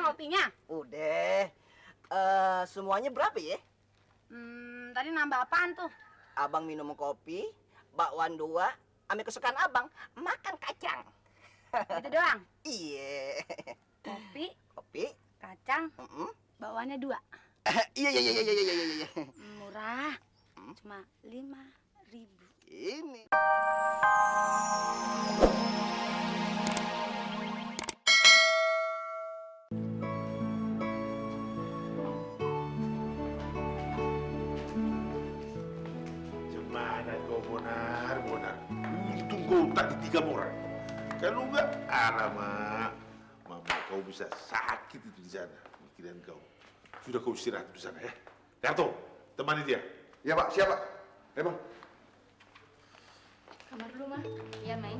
ngopinya? Udah. Semuanya berapa ya? Tadi nambah apaan tuh? Abang minum kopi, bakwan 2, ame kesukaan abang makan kacang. Gitu doang? Iya. Kopi, Kopi. kacang, bawaannya 2. Iya. Murah, cuma 5.000. Ini. Gimana kau Bonar? Untung kau tak ditikam orang. Kalau enggak, alamak. Mama kau bisa sakit itu di sana. Pikiran kau. Sudah kau istirahat di sana ya. Karto, temani dia. Ya Pak, siap Pak. Bang. Kamar dulu, Mah. Iya, Meng.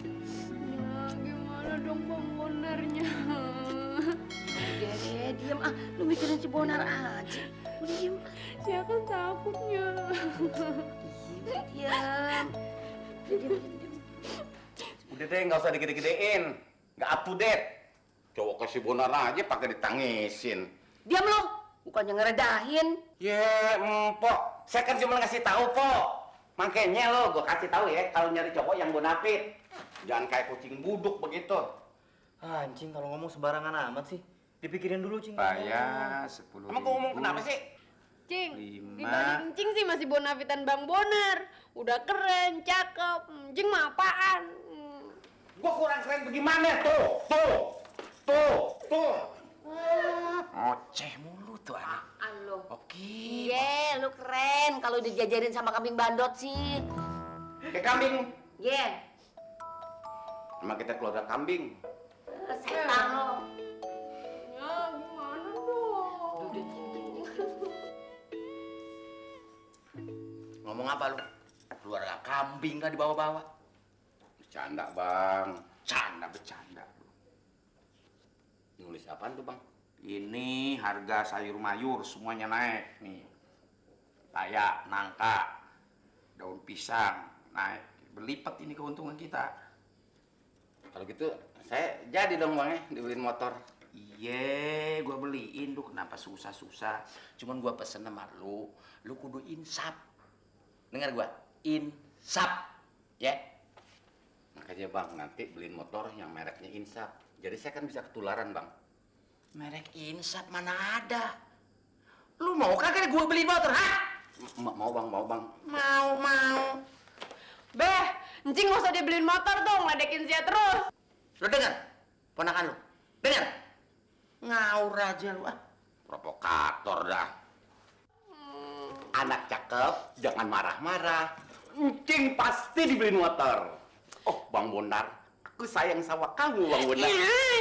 Ya, gimana dong Bang Bonarnya? Udah deh, diem ah. Lu mikirin si Bonar aja. Lu diem. Saya kan takutnya. Iya, diem. Udah deh, nggak usah digede-gedein. Nggak up to date. Cowok kasih Bonar aja pakai ditangisin. Diam lu. Bukannya ngeredahin. Empok. Saya kan cuma ngasih tahu, Pok. Makanya lo, gue kasih tahu ya, kalau nyari cowok yang bonafit. Jangan kayak kucing buduk begitu. Anjing, kalau ngomong sembarangan amat sih. Dipikirin dulu, Cing. Bayar 10.000. Emang gue ngomong kenapa sih? Cing, 5. dibanding Cing sih masih bonafitan Bang Bonar. Udah keren, cakep. Cing mah apaan? Gue kurang keren bagaimana? Tuh. Oceh mulu tuh anak. Lo. Oke. Iya, lu keren kalau dijajarin sama kambing bandot sih. Kayak kambing. Iya. Emang kita keluarga kambing. Setan lo. Ya, gimana dong? Ngomong apa lu? Keluarga kambing kan dibawa-bawa. Bercanda, Bang. Bercanda. Nulis apaan tuh, Bang? Ini harga sayur mayur semuanya naik nih. Paya, nangka, daun pisang naik. Berlipat ini keuntungan kita. Kalau gitu saya jadi dong, Bang, ya dibeliin motor. Iya, gua beliin. Lu kenapa susah-susah? Cuman gua pesen sama lu kudu insap. Dengar gua, insap. Ya. Makanya, Bang, nanti beliin motor yang mereknya insap. Jadi saya kan bisa ketularan, Bang. Merek insap mana ada? Lu mau kagak gue beliin motor, ha? Mau, Bang. Mau. Beh, Cing nggak usah dibeliin motor dong, ledekin Zia terus. Lu denger? Ponakan lu. Denger? Ngaur aja lu, ah. Provokator dah. Anak cakep, jangan marah-marah. Cing pasti dibeliin motor. Oh, Bang Bonar, aku sayang sama kamu, Bang Bonar.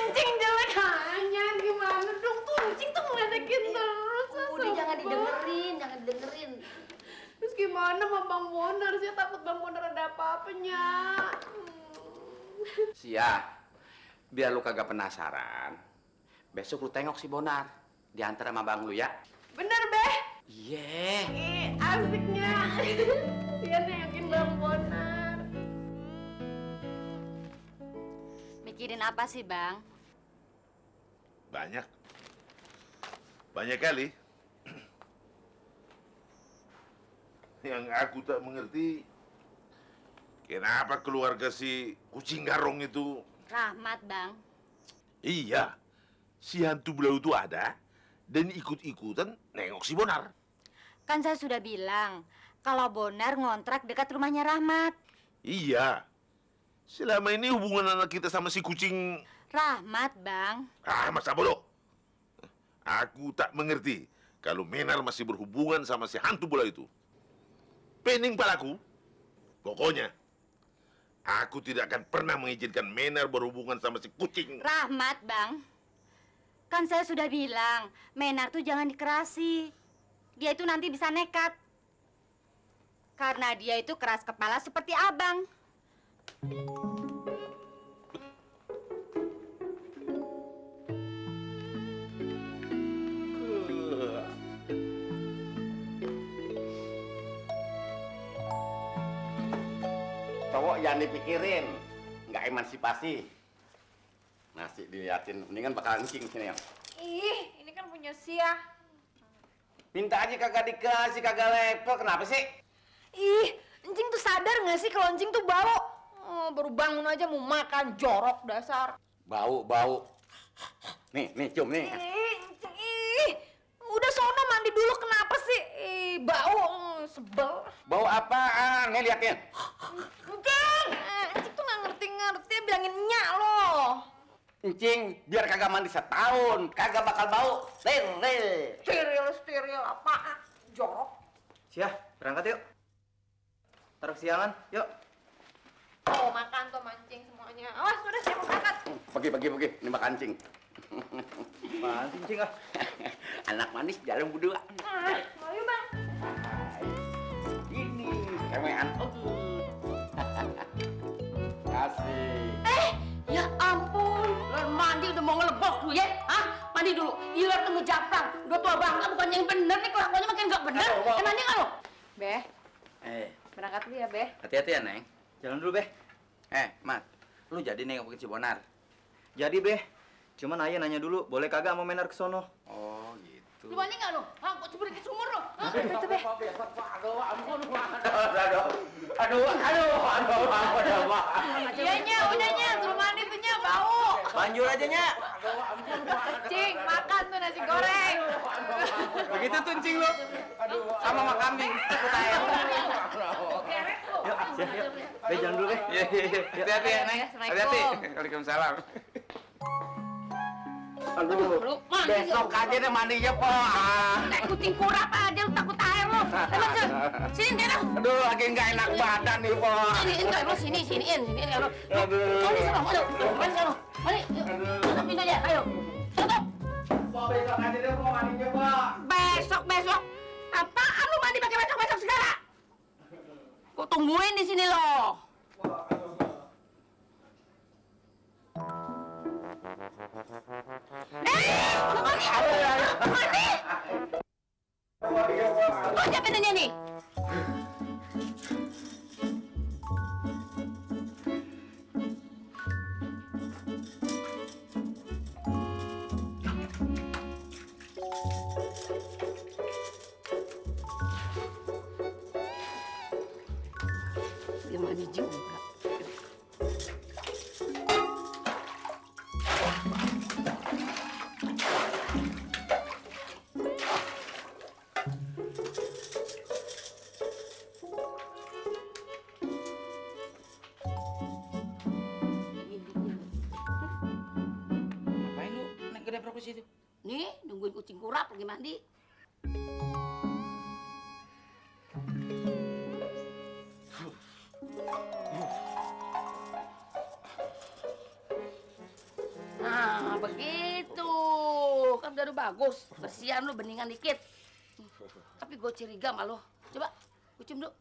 Cing jelek hanya gimana dong tuh? Cing tuh ngeledekin terus. Udah jangan didengerin. Terus gimana sama Bang Bonar? Saya takut Bang Bonar ada apa-apanya. Sia, biar lu kagak penasaran. Besok lu tengok si Bonar. Diantar sama bang lu ya. Bener, Beh? Iya. Asiknya. Dia yakin Bang Bonar. Mikirin apa sih, Bang? Banyak kali. Yang aku tak mengerti, kenapa keluarga si kucing garong itu. Rahmat, Bang. Iya, si hantu belau itu ada dan ikut-ikutan nengok si Bonar. Kan saya sudah bilang, kalau Bonar ngontrak dekat rumahnya Rahmat. Iya, selama ini hubungan anak kita sama si kucing. Rahmat, Bang. Masa bodoh. Aku tak mengerti kalau Menar masih berhubungan sama si hantu bola itu. Pening palaku. Pokoknya, aku tidak akan pernah mengizinkan Menar berhubungan sama si kucing. Rahmat, Bang. Kan saya sudah bilang, Menar tuh jangan dikerasi. Dia itu nanti bisa nekat. Karena dia itu keras kepala seperti abang. Cowok jangan dipikirin, nggak emansipasi. Nasi diliatin, mendingan bakal kencing sini yang. Ih, ini kan punya Sia. Minta aja kagak dikasih, kagak level, kenapa sih? Ih, Encing tuh sadar nggak sih kalau Encing tuh bau? Oh, baru bangun aja mau makan, jorok dasar. Bau. Nih, cium nih. Encing, udah sono mandi dulu kenapa sih? Bau, sebel. Bau apaan? Nih liatin. Encing, Encing tuh nggak ngerti, bilangin nyak loh. Encing, biar kagak mandi setahun, kagak bakal bau. Steril, apaan? Jorok. Sia, berangkat yuk. Taruh kesiangan, yuk. Oh, makan tuh mancing semuanya. Awas, sudah siap mau berangkat. Pergi. Ini makan cing. Apaan sih, Cing, ah? Anak manis dalam berdua. Ayo bang. Ini kemean. Kasih. Ya ampun, lo mandi udah mau ngelebok lu ya? Hah? Mandi dulu, iler tuh ngejaplang. Udah tua banget, bukan yang bener nih, kelakuannya makin gak bener. Emangnya nggak lo? Beh, berangkat dulu ya, Beh. Hati-hati ya, Neng. Jalan dulu, Beh. Mat, lu jadi nengokin si Bonar? Jadi, Beh. Cuman Ayah nanya dulu, boleh kagak mau Menar ke sono? Oh, gitu. Lu mandi nggak lo? Hah? Kok cebur ke sumur lo? Hah? Itu, Beh. Iya, udahnya, suruh mandi tuh nya, bau. Lanjut aja, Nya. Cing, makan tuh nasi goreng. Begitu tuh cing lu. Sama sama kambing. Ikut aja. Yuk, Sia, yuk. Beh, jalan dulu, Beh. Iya. Hati-hati ya, Neng. Hati-hati. Waalaikumsalam. Lu mandi Besok aja deh mandinya, Po. kayak kucing kurap aja, lu takut air lo. Sini deh lo. Aduh, lagi nggak enak badan nih, Po. Siniin kayak lo, siniin ya lo. Mandi sana, mandi sana. Mandi, tutup pintunya, ayo. Tutup. Po, besok aja deh, Po, mandinya, Po. Besok. Apaan lu mandi pakai besok segala? Gua tungguin di sini lo. Mandi. Lu aja pintunya nih. Dia mandi juga. Ngapain lu naik ke dapur ke situ? Nih, nungguin kucing kurap lagi mandi. Nah, begitu. Kan udah bagus. Bersihan lu beningan dikit. Tapi gue curiga sama lo. Coba, gue cium dulu.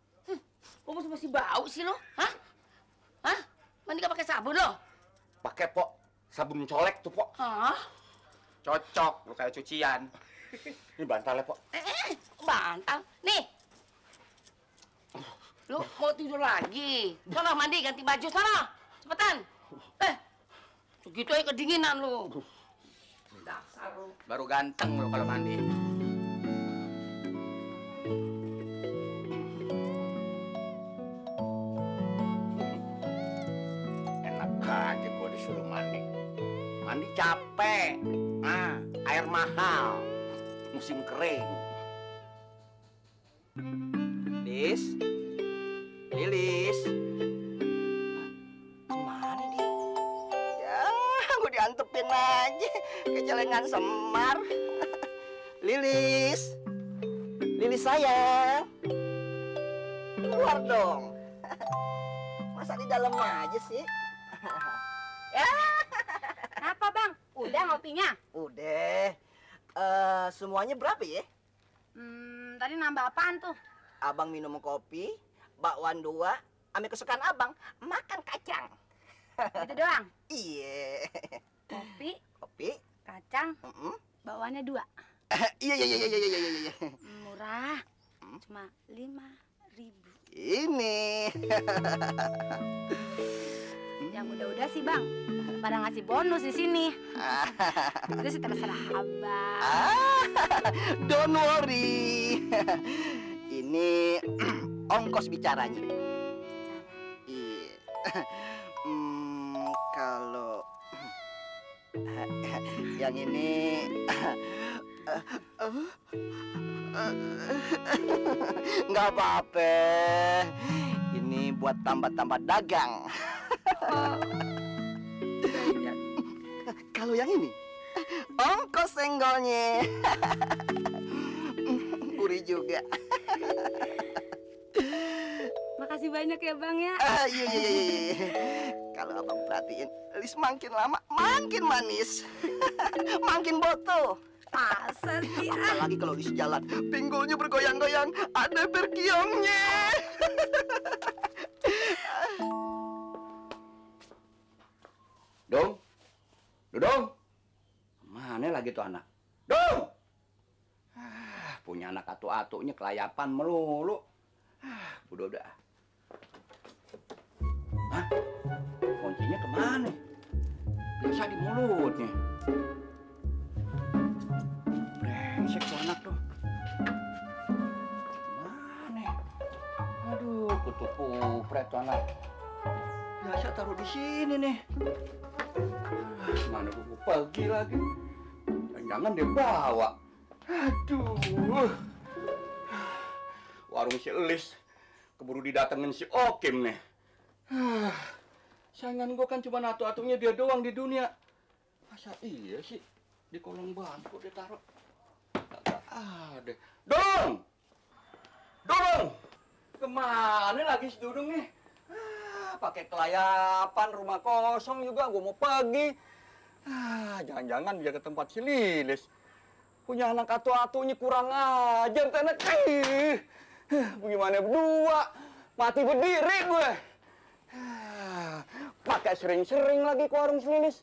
Kok masih bau sih lo? Hah? Mandi gak pakai sabun lo? Pakai, Po. Sabun colek tuh, Po. Hah? Cocok, lu kayak cucian. Ini bantalnya, Po. Bantal. Nih. Lu mau tidur lagi? Sana mandi, ganti baju sana. Cepetan. Segitu aja kedinginan lu. Dasar lu. Baru ganteng lu kalau mandi. Enak aja gua disuruh mandi. Mandi capek. Air mahal. Musim kering. Lilis. Kemana dia? Ya, gue diantepin aja ke celengan Semar. Lilis sayang, keluar dong. Masa di dalam aja sih? Apa bang? Udah ngopinya? Udah. Semuanya berapa ya? Tadi nambah apaan tuh? Abang minum kopi, bakwan 2, ame kesukaan abang makan kacang. Itu doang? Iya. Kopi, kacang, bawaannya 2. Iya. Murah, cuma 5.000. Ini. Yang udah-udah sih bang, pada ngasih bonus di sini. Itu sih terserah abang. Don't worry. Ini ongkos bicaranya. Iya. Kalau yang ini nggak apa-apa. Ini buat tambah-tambah dagang. Kalau yang ini ongkos senggolnya. Gurih juga. Makasih banyak ya bang ya. Iya. Kalau abang perhatiin, Lis makin lama makin manis, makin boto. Masa sih? Apalagi kalau Lis jalan, pinggulnya bergoyang-goyang, ada bergiongnya. Dong, Dodong, mana lagi tuh anak? Dong, punya anak atu-atunya kelayapan melulu. Udah. Hah? Kuncinya kemana? Biasa di mulutnya. Brengsek tuh anak tuh. Mana? Aduh, kutu kupret tuh anak. Biasa taruh di sini nih. Mana gue pergi lagi? Jangan dia bawa. Aduh. Warung si Elis keburu didatengin si Okim nih. Sayangan gue kan cuma atu-atunya dia doang di dunia. Masa iya sih di kolong bangku dia taruh? Kagak ada. Dong! Kemana lagi si Dudung nih? Pakai kelayapan, rumah kosong juga, gue mau pergi. Jangan-jangan dia ke tempat si Lilis. Punya anak atu-atunya kurang ajar, tenek. Bagaimana berdua? Mati berdiri gue. Pakai sering-sering lagi ke warung si Lilis.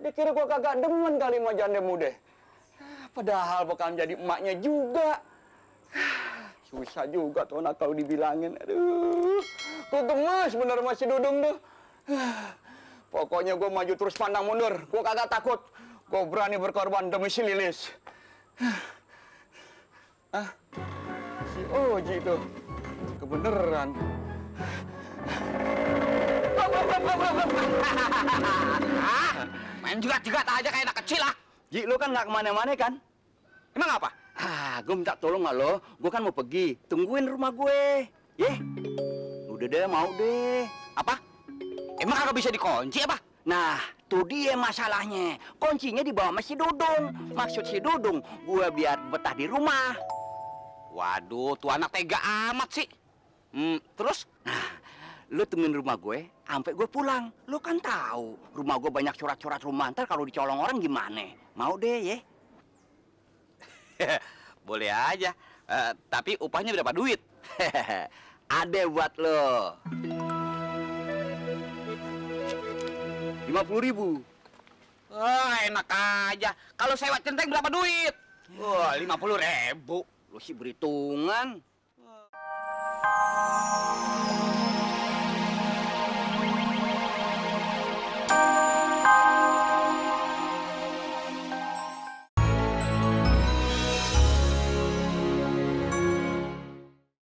Dikira gue kagak demen kali sama janda muda. Padahal bukan jadi emaknya juga. Susah juga tuh anak kalau dibilangin. Aduh, gue gemes bener sama si Dudung tuh. Pokoknya gue maju terus pandang mundur. Gue kagak takut. Gue berani berkorban demi si Lilis. Si Oji tuh. Kebeneran. Main jegat-jegat aja kayak anak kecil lah. Ji, lu kan nggak kemana-mana kan? Emang apa? Gue minta tolong nggak lo? Gue kan mau pergi. Tungguin rumah gue. Ye? Udah deh, mau deh. Apa? Emang kagak bisa dikunci apa? Nah, tuh dia masalahnya. Kuncinya dibawa sama si Dudung. Maksud si Dudung, gue biar betah di rumah. Waduh, tuh anak tega amat sih. Terus? Nah, lu temuin rumah gue, sampai gue pulang. Lu kan tahu, rumah gue banyak surat-surat rumah. Ntar kalau dicolong orang gimana? Mau deh, ye? Boleh aja. Tapi upahnya berapa duit? Ada buat lo. 50.000. Wah, enak aja. Kalau sewa centeng berapa duit? Wah, 50.000. Lu sih berhitungan.